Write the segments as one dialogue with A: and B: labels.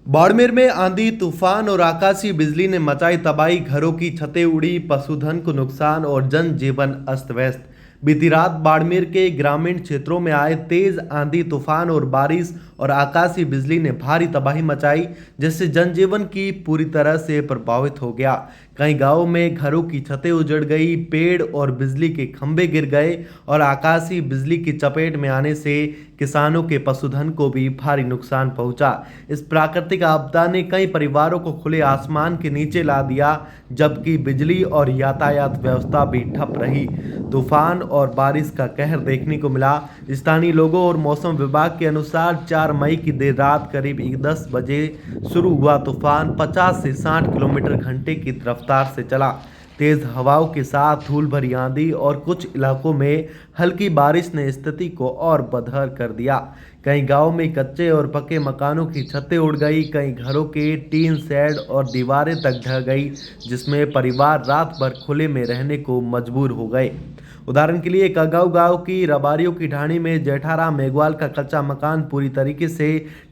A: बाड़मेर में आंधी तूफान और आकाशीय बिजली ने मचाई तबाही। घरों की छतें उड़ी, पशुधन को नुकसान और जनजीवन अस्त व्यस्त। बीती रात बाड़मेर के ग्रामीण क्षेत्रों में आए तेज आंधी तूफान और बारिश और आकाशीय बिजली ने भारी तबाही मचाई, जिससे जनजीवन की पूरी तरह से प्रभावित हो गया। कई गांवों में घरों की छतें उजड़ गई, पेड़ और बिजली के खंभे गिर गए और आकाशीय बिजली की चपेट में आने से किसानों के पशुधन को भी भारी नुकसान पहुंचा। इस प्राकृतिक आपदा ने कई परिवारों को खुले आसमान के नीचे ला दिया, जबकि बिजली और यातायात व्यवस्था भी ठप रही। तूफान और बारिश का कहर देखने को मिला। स्थानीय लोगों और मौसम विभाग के अनुसार 4 मई की देर रात करीब 10 बजे शुरू हुआ तूफान 50 से 60 किलोमीटर घंटे की रफ्तार से चला। तेज हवाओं के साथ धूल भरी आंधी और कुछ इलाकों में हल्की बारिश ने स्थिति को और बदहाल कर दिया। कई गांवों में कच्चे और पक्के मकानों की छतें उड़ गई, कई घरों के टीन शेड और दीवारें तक ढह गई, जिसमें परिवार रात भर खुले में रहने को मजबूर हो गए। उदाहरण के लिए कगाऊ गांव की रबारियों की ढाणी में जेठाराम मेघवाल का कच्चा मकान पूरी तरीके से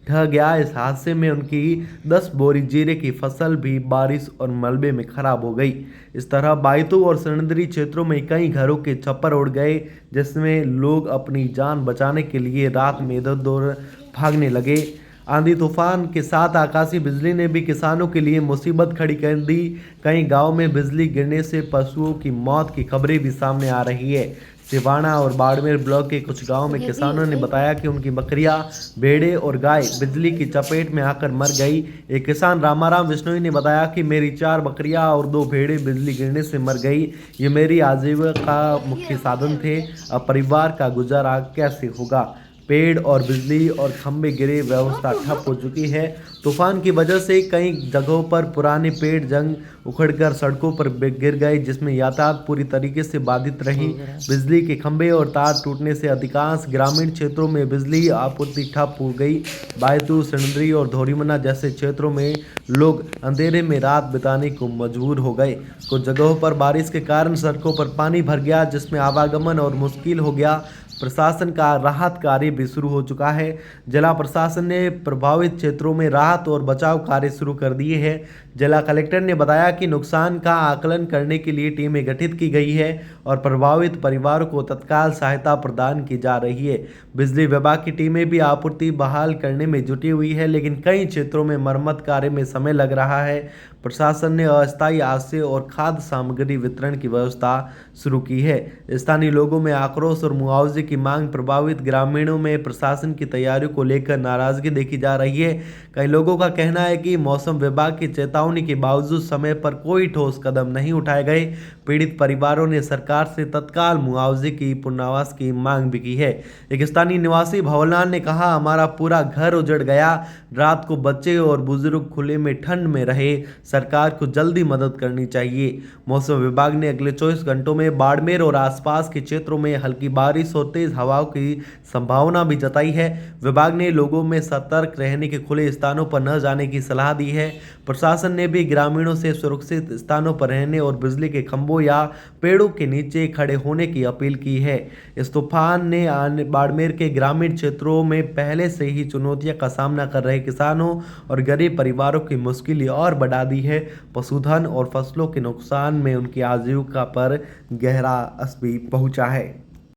A: ढह गया। इस हादसे में उनकी 10 बोरी जीरे की फसल भी बारिश और मलबे में खराब हो गई। इस तरह बायतू और समुद्री क्षेत्रों में कई घरों के छप्पर उड़ गए, जिसमें लोग अपनी जान बचाने के लिए रात में इधर उधर भागने लगे। आंधी तूफान के साथ आकाशीय बिजली ने भी किसानों के लिए मुसीबत खड़ी कर दी। कई गांव में बिजली गिरने से पशुओं की मौत की खबरें भी सामने आ रही है। सिवाना और बाड़मेर ब्लॉक के कुछ गांवों में किसानों ने बताया कि उनकी बकरियां, भेड़ें और गाय बिजली की चपेट में आकर मर गई। एक किसान रामाराम विश्नोई ने बताया कि मेरी 4 बकरियां और 2 भेड़ें बिजली गिरने से मर गई। ये मेरी आजीविका का मुख्य साधन थे। अब परिवार का गुजारा कैसे होगा? पेड़ और बिजली और खंभे गिरे, व्यवस्था ठप हो चुकी है। तूफान की वजह से कई जगहों पर पुराने पेड़ जंग उखड़कर सड़कों पर गिर गए, जिसमें यातायात पूरी तरीके से बाधित रही। बिजली के खंभे और तार टूटने से अधिकांश ग्रामीण क्षेत्रों में बिजली आपूर्ति ठप हो गई। बायतू, सिंदरी और धोरीमना जैसे क्षेत्रों में लोग अंधेरे में रात बिताने को मजबूर हो गए। कुछ जगहों पर बारिश के कारण सड़कों पर पानी भर गया, जिसमें आवागमन और मुश्किल हो गया। प्रशासन का राहत कार्य भी शुरू हो चुका है। जिला प्रशासन ने प्रभावित क्षेत्रों में राहत और बचाव कार्य शुरू कर दिए हैं। जिला कलेक्टर ने बताया कि नुकसान का आकलन करने के लिए टीमें गठित की गई है और प्रभावित परिवारों को तत्काल सहायता प्रदान की जा रही है। बिजली विभाग की टीमें भी आपूर्ति बहाल करने में जुटी हुई है, लेकिन कई क्षेत्रों में मरम्मत कार्य में समय लग रहा है। प्रशासन ने अस्थायी आश्रय और खाद्य सामग्री वितरण की व्यवस्था शुरू की है। स्थानीय लोगों में आक्रोश और मुआवजे की मांग। प्रभावित ग्रामीणों में प्रशासन की तैयारियों को लेकर नाराजगी देखी जा रही है। कई लोगों का कहना है कि मौसम विभाग की चेतावनी के बावजूद समय पर कोई ठोस कदम नहीं उठाए गए। पीड़ित परिवारों ने सरकार से तत्काल मुआवजे की पुनर्वास की मांग भी की है। एक स्थानीय निवासी भवलाल ने कहा, हमारा पूरा घर उजड़ गया। रात को बच्चे और बुजुर्ग खुले में ठंड में रहे। सरकार को जल्दी मदद करनी चाहिए। मौसम विभाग ने अगले 24 घंटों में बाड़मेर और आसपास के क्षेत्रों में हल्की बारिश और तेज हवाओं की संभावना भी जताई है। विभाग ने लोगों में सतर्क रहने के, खुले स्थानों पर न जाने की सलाह दी है। प्रशासन ने भी ग्रामीणों से सुरक्षित स्थानों पर रहने और बिजली के खंभों या पेड़ों के नीचे खड़े होने की अपील की है। इस तूफान ने बाड़मेर के ग्रामीण क्षेत्रों में पहले से ही चुनौतियों का सामना कर रहे किसानों और गरीब परिवारों की मुश्किलें और बढ़ा दी है। पशुधन और फसलों के नुकसान में उनकी आजीविका पर गहरा असर भी पहुंचा है।